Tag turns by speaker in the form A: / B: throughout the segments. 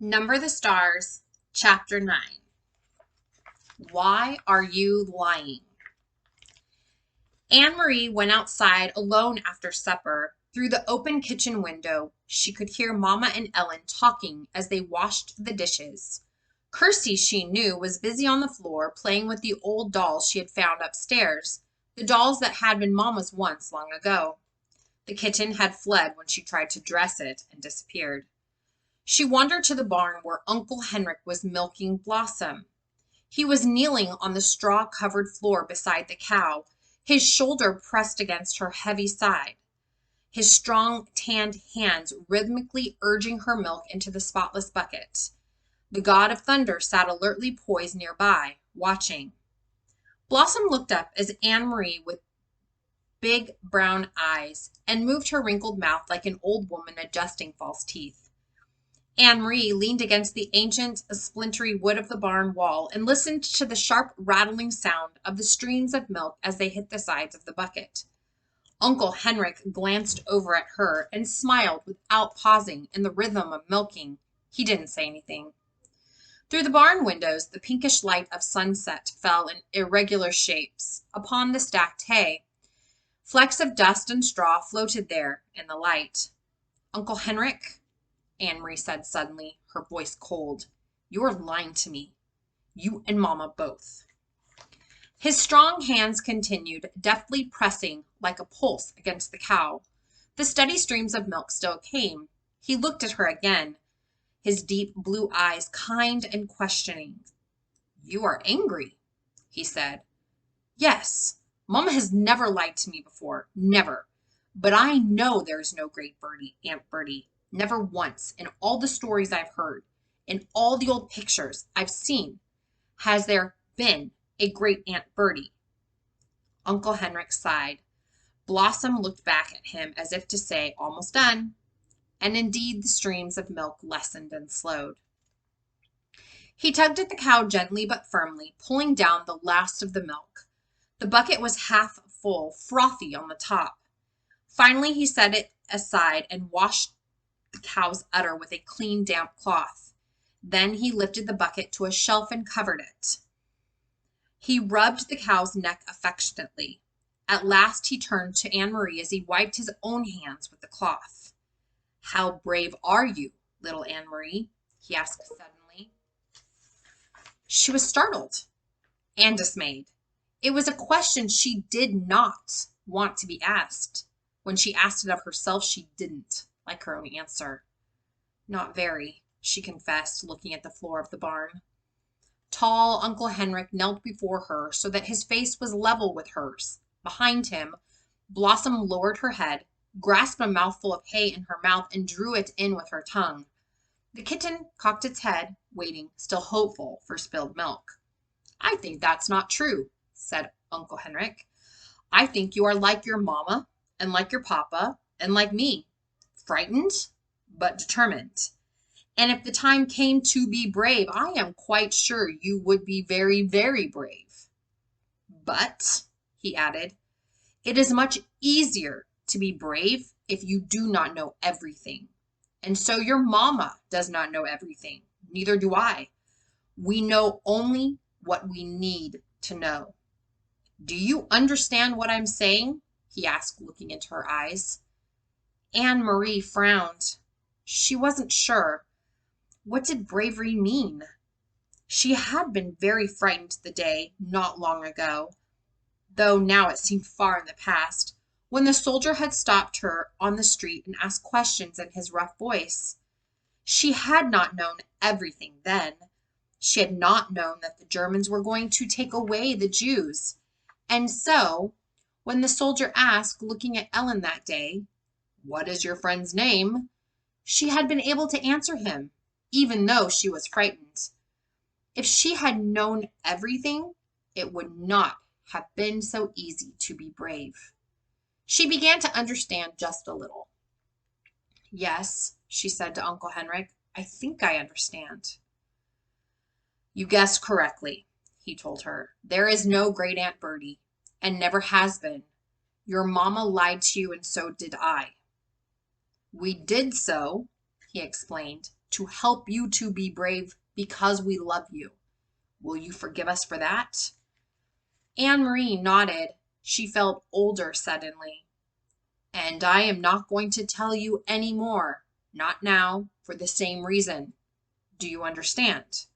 A: Number the Stars, Chapter 9. Why Are You Lying? Anne-Marie went outside alone after supper. Through the open kitchen window, she could hear Mama and Ellen talking as they washed the dishes. Kirsty, she knew, was busy on the floor playing with the old dolls she had found upstairs, the dolls that had been Mama's once long ago. The kitten had fled when she tried to dress it and disappeared. She wandered to the barn where Uncle Henrik was milking Blossom. He was kneeling on the straw-covered floor beside the cow, his shoulder pressed against her heavy side, his strong, tanned hands rhythmically urging her milk into the spotless bucket. The god of thunder sat alertly poised nearby, watching. Blossom looked up as Anne-Marie with big brown eyes and moved her wrinkled mouth like an old woman adjusting false teeth. Anne-Marie leaned against the ancient, splintery wood of the barn wall and listened to the sharp, rattling sound of the streams of milk as they hit the sides of the bucket. Uncle Henrik glanced over at her and smiled without pausing in the rhythm of milking. He didn't say anything. Through the barn windows, the pinkish light of sunset fell in irregular shapes upon the stacked hay. Flecks of dust and straw floated there in the light. Uncle Henrik, Anne-Marie said suddenly, her voice cold, "You're lying to me. You and Mama both." His strong hands continued, deftly pressing like a pulse against the cow. The steady streams of milk still came. He looked at her again, his deep blue eyes kind and questioning. "You are angry," he said. "Yes. Mama has never lied to me before. Never. But I know there is no great Aunt Bertie. Never once, in all the stories I've heard, in all the old pictures I've seen, has there been a great Aunt Bertie." Uncle Henrik sighed. Blossom looked back at him as if to say, "Almost done." And indeed the streams of milk lessened and slowed. He tugged at the cow gently but firmly, pulling down the last of the milk. The bucket was half full, frothy on the top. Finally he set it aside and washed the cow's udder with a clean, damp cloth. Then he lifted the bucket to a shelf and covered it. He rubbed the cow's neck affectionately. At last he turned to Anne-Marie as he wiped his own hands with the cloth. "How brave are you, little Anne-Marie?" he asked suddenly. She was startled and dismayed. It was a question she did not want to be asked. When she asked it of herself, she didn't like her own answer. "Not very," she confessed, looking at the floor of the barn. Tall Uncle Henrik knelt before her so that his face was level with hers. Behind him, Blossom lowered her head, grasped a mouthful of hay in her mouth, and drew it in with her tongue. The kitten cocked its head, waiting, still hopeful, for spilled milk. "I think that's not true," said Uncle Henrik. "I think you are like your mama, and like your papa, and like me. Frightened, but determined. And if the time came to be brave, I am quite sure you would be very, very brave. But," he added, "it is much easier to be brave if you do not know everything. And so your mama does not know everything. Neither do I. We know only what we need to know. Do you understand what I'm saying?" he asked, looking into her eyes. Anne-Marie frowned. She wasn't sure. What did bravery mean? She had been very frightened the day, not long ago, though now it seemed far in the past, when the soldier had stopped her on the street and asked questions in his rough voice. She had not known everything then. She had not known that the Germans were going to take away the Jews. And so, when the soldier asked, looking at Ellen that day, "What is your friend's name?" she had been able to answer him, even though she was frightened. If she had known everything, it would not have been so easy to be brave. She began to understand just a little. "Yes," she said to Uncle Henrik, "I think I understand." "You guessed correctly," he told her. "There is no great Aunt Bertie, and never has been. Your mama lied to you, and so did I." "We did so," he explained, to help you to be brave because we love you. Will you forgive us for that?" Anne-Marie nodded. She felt older suddenly. "And I am not going to tell you any more. Not now, for the same reason. Do you understand?"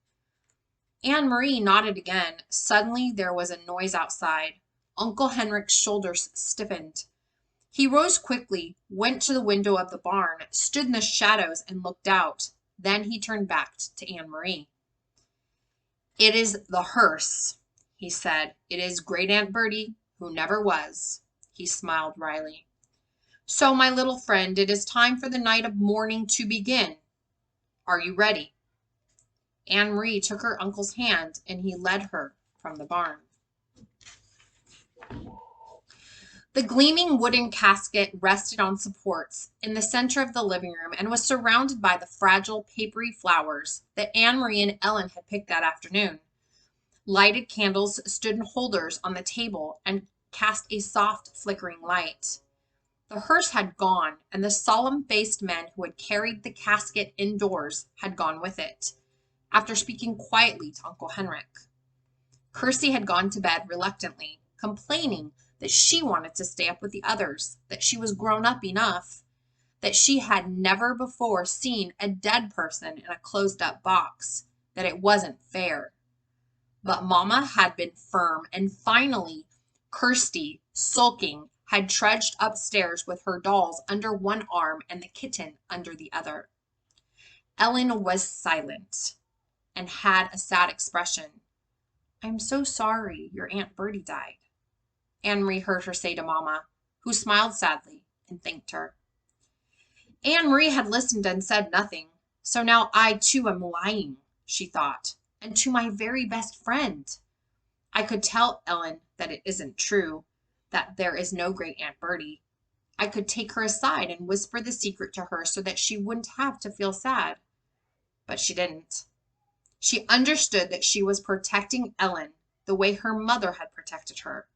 A: Anne-Marie nodded again. Suddenly there was a noise outside. Uncle Henrik's shoulders stiffened. He rose quickly, went to the window of the barn, stood in the shadows, and looked out. Then he turned back to Anne-Marie. "It is the hearse," he said. "It is Great Aunt Bertie, who never was." He smiled wryly. "So, my little friend, it is time for the night of mourning to begin. Are you ready?" Anne-Marie took her uncle's hand, and he led her from the barn. The gleaming wooden casket rested on supports in the center of the living room and was surrounded by the fragile, papery flowers that Anne-Marie and Ellen had picked that afternoon. Lighted candles stood in holders on the table and cast a soft, flickering light. The hearse had gone, and the solemn-faced men who had carried the casket indoors had gone with it, after speaking quietly to Uncle Henrik. Kirsty had gone to bed reluctantly, complaining that she wanted to stay up with the others, that she was grown up enough, that she had never before seen a dead person in a closed-up box, that it wasn't fair. But Mama had been firm, and finally, Kirsty, sulking, had trudged upstairs with her dolls under one arm and the kitten under the other. Ellen was silent and had a sad expression. "I'm so sorry your Aunt Bertie died," Anne-Marie heard her say to Mama, who smiled sadly and thanked her. Anne-Marie had listened and said nothing. "So now I too am lying," she thought, "and to my very best friend. I could tell Ellen that it isn't true, that there is no Great Aunt Bertie. I could take her aside and whisper the secret to her so that she wouldn't have to feel sad. But she didn't. She understood that she was protecting Ellen the way her mother had protected her.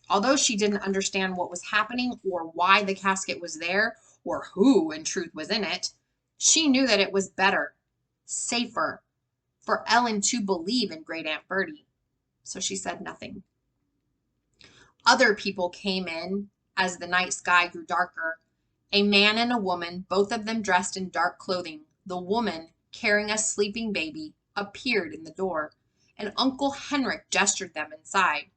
A: Although she didn't understand what was happening or why the casket was there or who in truth was in it, she knew that it was better, safer, for Ellen to believe in Great Aunt Bertie. So she said nothing. Other people came in as the night sky grew darker. A man and a woman, both of them dressed in dark clothing, the woman carrying a sleeping baby, appeared in the door, and Uncle Henrik gestured them inside.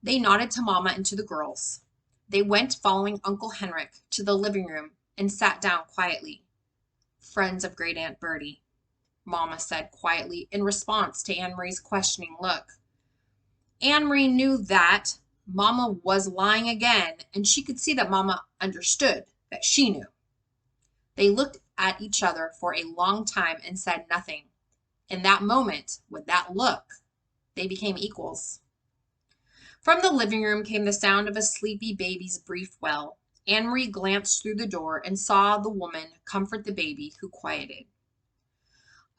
A: They nodded to Mama and to the girls. They went following Uncle Henrik to the living room and sat down quietly. "Friends of Great Aunt Bertie," Mama said quietly in response to Anne-Marie's questioning look. Anne-Marie knew that Mama was lying again, and she could see that Mama understood that she knew. They looked at each other for a long time and said nothing. In that moment, with that look, they became equals. From the living room came the sound of a sleepy baby's brief wail. Anne-Marie glanced through the door and saw the woman comfort the baby, who quieted.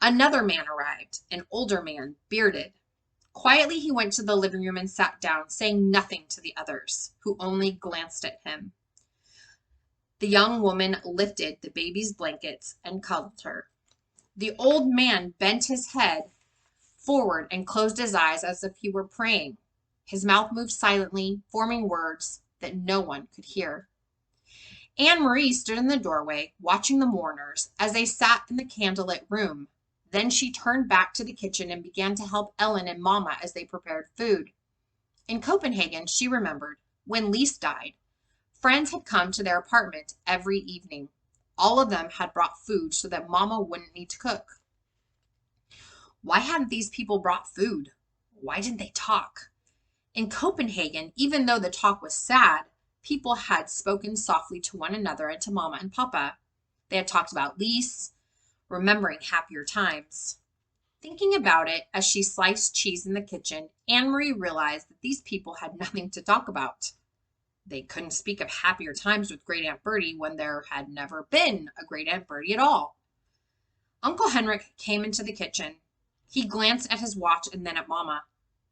A: Another man arrived, an older man, bearded. Quietly he went to the living room and sat down, saying nothing to the others, who only glanced at him. The young woman lifted the baby's blankets and cuddled her. The old man bent his head forward and closed his eyes as if he were praying. His mouth moved silently, forming words that no one could hear. Anne-Marie stood in the doorway, watching the mourners as they sat in the candlelit room. Then she turned back to the kitchen and began to help Ellen and Mama as they prepared food. In Copenhagen, she remembered, when Lise died, friends had come to their apartment every evening. All of them had brought food so that Mama wouldn't need to cook. Why hadn't these people brought food? Why didn't they talk? In Copenhagen, even though the talk was sad, people had spoken softly to one another and to Mama and Papa. They had talked about Lise, remembering happier times. Thinking about it as she sliced cheese in the kitchen, Anne-Marie realized that these people had nothing to talk about. They couldn't speak of happier times with Great Aunt Bertie when there had never been a Great Aunt Bertie at all. Uncle Henrik came into the kitchen. He glanced at his watch and then at Mama.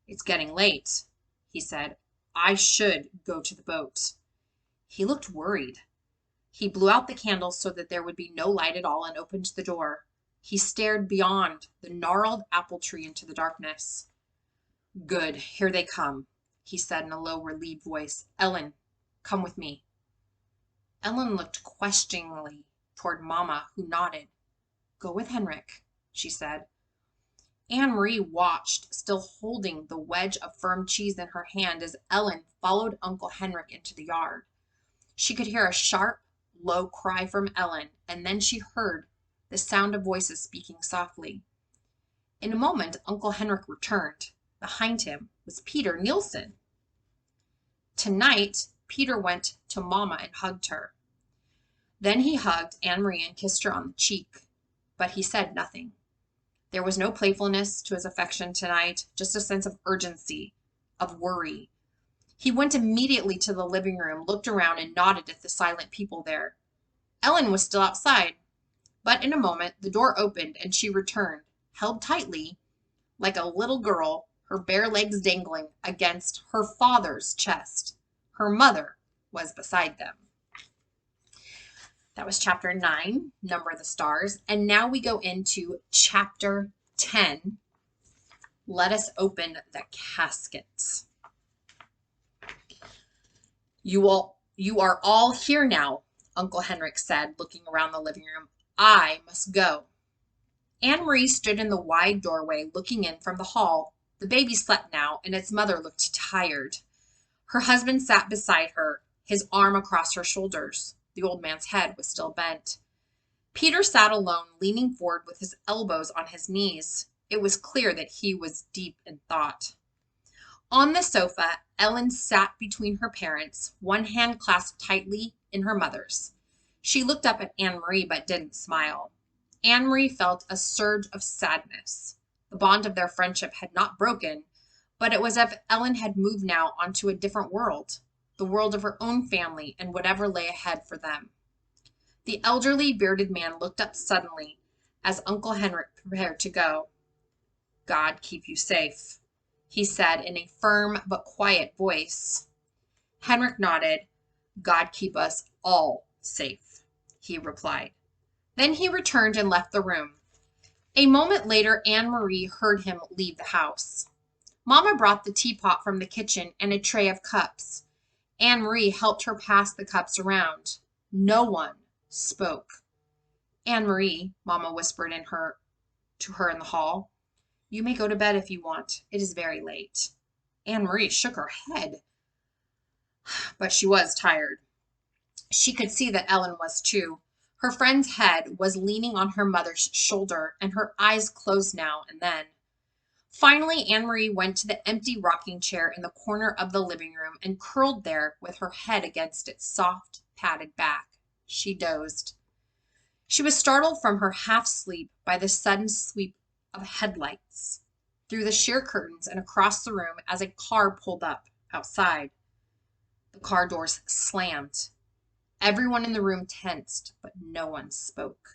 A: "It's getting late," he said. "I should go to the boat." He looked worried. He blew out the candles so that there would be no light at all and opened the door. He stared beyond the gnarled apple tree into the darkness. Good, here they come, he said in a low, relieved voice. Ellen, come with me. Ellen looked questioningly toward Mama, who nodded. Go with Henrik, she said. Anne-Marie watched, still holding the wedge of firm cheese in her hand as Ellen followed Uncle Henrik into the yard. She could hear a sharp, low cry from Ellen, and then she heard the sound of voices speaking softly. In a moment, Uncle Henrik returned. Behind him was Peter Nielsen. Tonight, Peter went to Mama and hugged her. Then he hugged Anne-Marie and kissed her on the cheek, but he said nothing. There was no playfulness to his affection tonight, just a sense of urgency, of worry. He went immediately to the living room, looked around, and nodded at the silent people there. Ellen was still outside, but in a moment the door opened and she returned, held tightly, like a little girl, her bare legs dangling against her father's chest. Her mother was beside them. That was chapter 9, Number of the Stars. And now we go into chapter 10. Let us open the casket. You are all here now, Uncle Henrik said, looking around the living room. I must go. Anne-Marie stood in the wide doorway, looking in from the hall. The baby slept now, and its mother looked tired. Her husband sat beside her, his arm across her shoulders. The old man's head was still bent. Peter sat alone, leaning forward with his elbows on his knees. It was clear that he was deep in thought. On the sofa, Ellen sat between her parents, one hand clasped tightly in her mother's. She looked up at Anne-Marie but didn't smile. Anne-Marie felt a surge of sadness. The bond of their friendship had not broken, but it was as if Ellen had moved now onto a different world, the world of her own family and whatever lay ahead for them. The elderly, bearded man looked up suddenly as Uncle Henrik prepared to go. God keep you safe, he said in a firm but quiet voice. Henrik nodded. God keep us all safe, he replied. Then he returned and left the room. A moment later, Anne-Marie heard him leave the house. Mama brought the teapot from the kitchen and a tray of cups. Anne-Marie helped her pass the cups around. No one spoke. Anne-Marie, Mama whispered to her in the hall. You may go to bed if you want. It is very late. Anne-Marie shook her head, but she was tired. She could see that Ellen was too. Her friend's head was leaning on her mother's shoulder, and her eyes closed now and then. Finally, Anne-Marie went to the empty rocking chair in the corner of the living room and curled there with her head against its soft, padded back. She dozed. She was startled from her half-sleep by the sudden sweep of headlights through the sheer curtains and across the room as a car pulled up outside. The car doors slammed. Everyone in the room tensed, but no one spoke.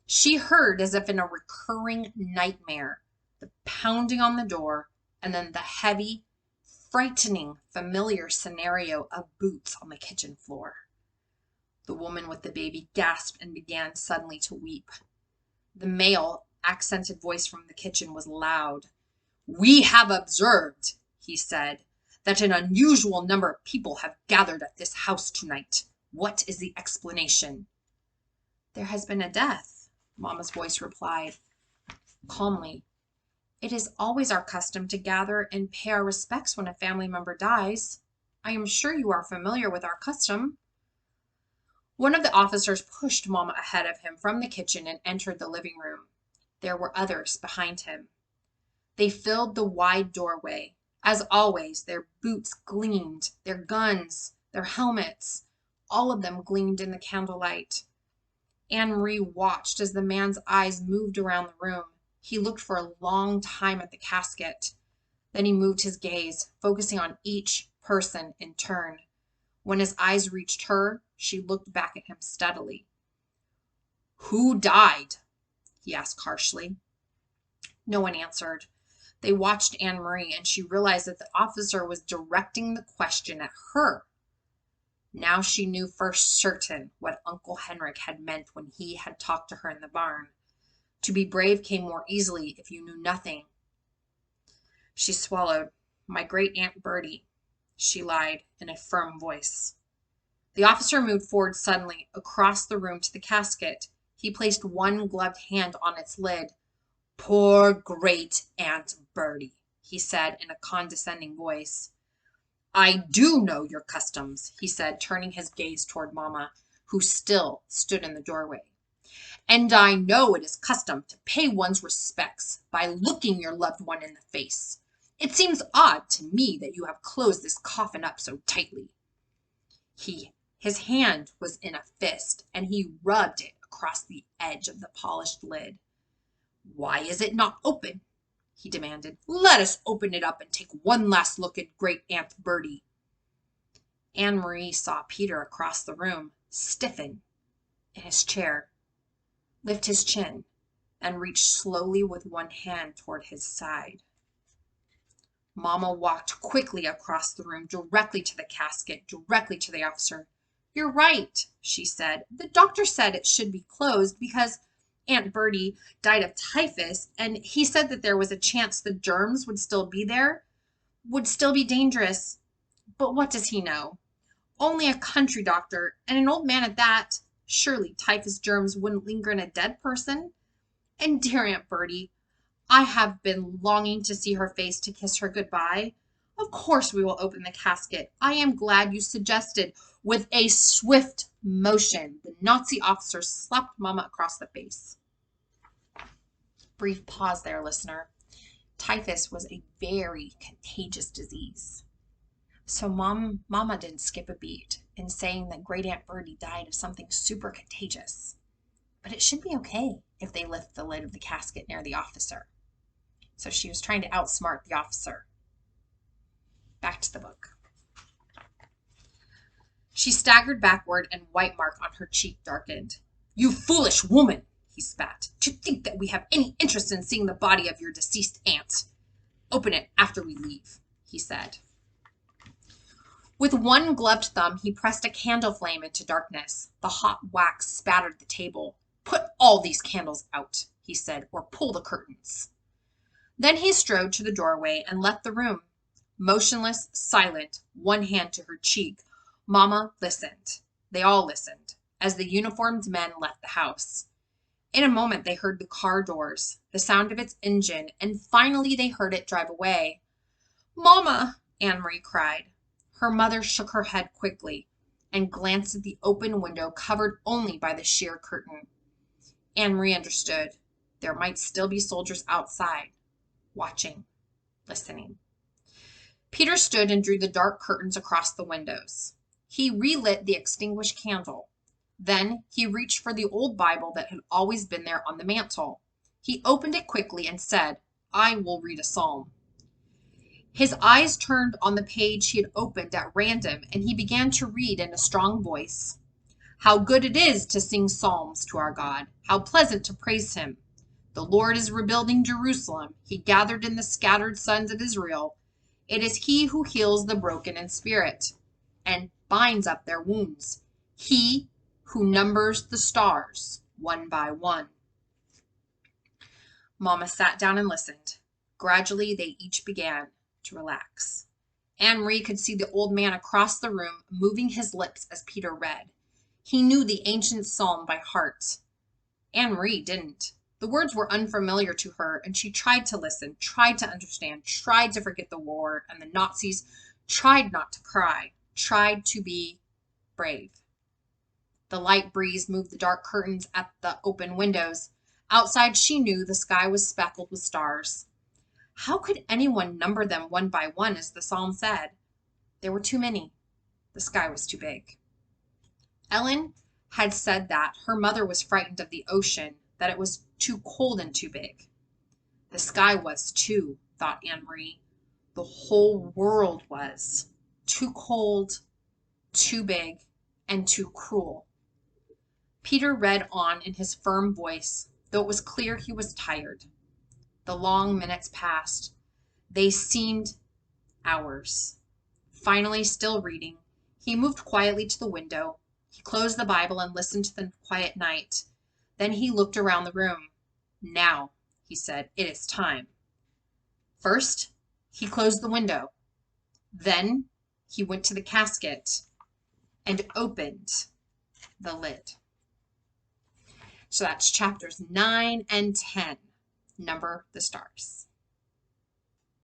A: She heard, as if in a recurring nightmare, the pounding on the door, and then the heavy, frightening, familiar scenario of boots on the kitchen floor. The woman with the baby gasped and began suddenly to weep. The male, accented voice from the kitchen was loud. We have observed, he said, that an unusual number of people have gathered at this house tonight. What is the explanation? There has been a death, Mama's voice replied calmly. It is always our custom to gather and pay our respects when a family member dies. I am sure you are familiar with our custom. One of the officers pushed Mama ahead of him from the kitchen and entered the living room. There were others behind him. They filled the wide doorway. As always, their boots gleamed, their guns, their helmets, all of them gleamed in the candlelight. Anne-Marie watched as the man's eyes moved around the room. He looked for a long time at the casket. Then he moved his gaze, focusing on each person in turn. When his eyes reached her, she looked back at him steadily. Who died? He asked harshly. No one answered. They watched Anne-Marie, and she realized that the officer was directing the question at her. Now she knew for certain what Uncle Henrik had meant when he had talked to her in the barn. To be brave came more easily if you knew nothing. She swallowed. My great Aunt Bertie, she lied in a firm voice. The officer moved forward suddenly across the room to the casket. He placed one gloved hand on its lid. Poor great Aunt Bertie, he said in a condescending voice. I do know your customs, he said, turning his gaze toward Mamma, who still stood in the doorway. And I know it is custom to pay one's respects by looking your loved one in the face. It seems odd to me that you have closed this coffin up so tightly. His hand was in a fist, and he rubbed it across the edge of the polished lid. Why is it not open? He demanded. Let us open it up and take one last look at great Aunt Bertie. Anne-Marie saw Peter across the room, stiffen in his chair, lift his chin, and reach slowly with one hand toward his side. Mamma walked quickly across the room, directly to the casket, directly to the officer. You're right, she said. The doctor said it should be closed because Aunt Bertie died of typhus, and he said that there was a chance the germs would still be there, would still be dangerous. But what does he know? Only a country doctor, and an old man at that. Surely typhus germs wouldn't linger in a dead person. And dear Aunt Bertie, I have been longing to see her face to kiss her goodbye. Of course we will open the casket. I am glad you suggested. With a swift motion, the Nazi officer slapped Mamma across the face. Brief pause there, listener. Typhus was a very contagious disease. So Mama didn't skip a beat in saying that great Aunt Bertie died of something super contagious. But it should be okay if they lift the lid of the casket near the officer. So she was trying to outsmart the officer. Back to the book. She staggered backward, and white mark on her cheek darkened. You foolish woman, he spat. To think that we have any interest in seeing the body of your deceased aunt. Open it after we leave, he said. With one gloved thumb, he pressed a candle flame into darkness. The hot wax spattered the table. Put all these candles out, he said, or pull the curtains. Then he strode to the doorway and left the room. Motionless, silent, one hand to her cheek, Mamma listened. They all listened as the uniformed men left the house. In a moment, they heard the car doors, the sound of its engine, and finally they heard it drive away. Mamma, Anne-Marie cried. Her mother shook her head quickly and glanced at the open window covered only by the sheer curtain. Anne-Marie understood. There might still be soldiers outside, watching, listening. Peter stood and drew the dark curtains across the windows. He relit the extinguished candle. Then he reached for the old Bible that had always been there on the mantel. He opened it quickly and said, I will read a psalm. His eyes turned on the page he had opened at random, and he began to read in a strong voice. How good it is to sing psalms to our God. How pleasant to praise him. The Lord is rebuilding Jerusalem. He gathered in the scattered sons of Israel. It is he who heals the broken in spirit and binds up their wounds. He who numbers the stars one by one. Mamma sat down and listened. Gradually, they each began to relax. Anne-Marie could see the old man across the room moving his lips as Peter read. He knew the ancient psalm by heart. Anne-Marie didn't. The words were unfamiliar to her, and she tried to listen, tried to understand, tried to forget the war and the Nazis, tried not to cry, tried to be brave. The light breeze moved the dark curtains at the open windows. Outside, she knew the sky was speckled with stars. How could anyone number them one by one, as the psalm said? There were too many. The sky was too big. Ellen had said that her mother was frightened of the ocean, that it was too cold and too big. The sky was too, thought Anne-Marie. The whole world was. Too cold, too big, and too cruel. Peter read on in his firm voice, though it was clear he was tired. The long minutes passed. They seemed hours. Finally, still reading, he moved quietly to the window. He closed the Bible and listened to the quiet night. Then he looked around the room. Now, he said, it is time. First, he closed the window. Then he went to the casket and opened the lid. So that's chapters 9 and 10. Number the stars.